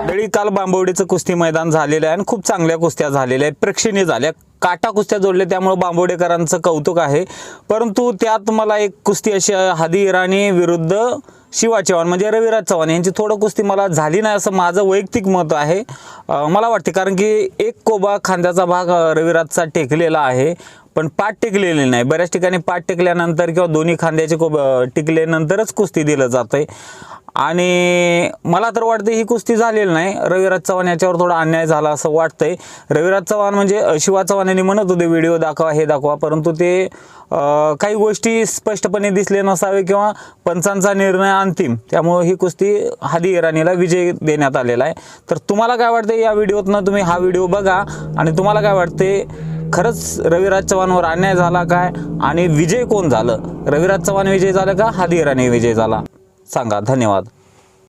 मंडळी, काल बांबवडीचं कुस्ती मैदान झालेलं आहे आणि खूप चांगल्या कुस्त्या झालेल्या आहेत, प्रेक्षणीय झाल्या, काटा कुस्त्या जोडल्या, त्यामुळे बांबवडेकरांचं कौतुक आहे। परंतु त्यात मला एक कुस्ती अशी हादी इराणी विरुद्ध शिवा चव्हाण म्हणजे रविराज चव्हाण यांची थोडं कुस्ती मला झाली नाही असं माझं वैयक्तिक मत आहे। मला वाटते कारण की एक कोबा खांद्याचा भाग रविराजचा टेकलेला आहे, पण पाठ टेकलेली नाही। बऱ्याच ठिकाणी पाठ टेकल्यानंतर किंवा दोन्ही खांद्याचे टेकल्यानंतरच कुस्ती दिलं जाते आणि मला तर वाटतं ही कुस्ती झालेली नाही। रविराज चव्हाण याच्यावर थोडा अन्याय झाला असं वाटतंय। रविराज चव्हाण म्हणजे शिवा चव्हाण यांनी म्हणत होते व्हिडिओ दाखवा हे दाखवा, परंतु ते काही गोष्टी स्पष्टपणे दिसले नसावे किंवा पंचांचा निर्णय अंतिम, त्यामुळे ही कुस्ती हादी इराणीला विजय देण्यात आलेला आहे। तर तुम्हाला काय वाटतं या व्हिडिओतनं? तुम्ही हा व्हिडिओ बघा आणि तुम्हाला काय वाटते, खरंच रविराज चव्हाणवर अन्याय झाला काय आणि विजय कोण झालं? रविराज चव्हाण विजय झाला का हादी इराणी विजय झाला? सांगा। धन्यवाद।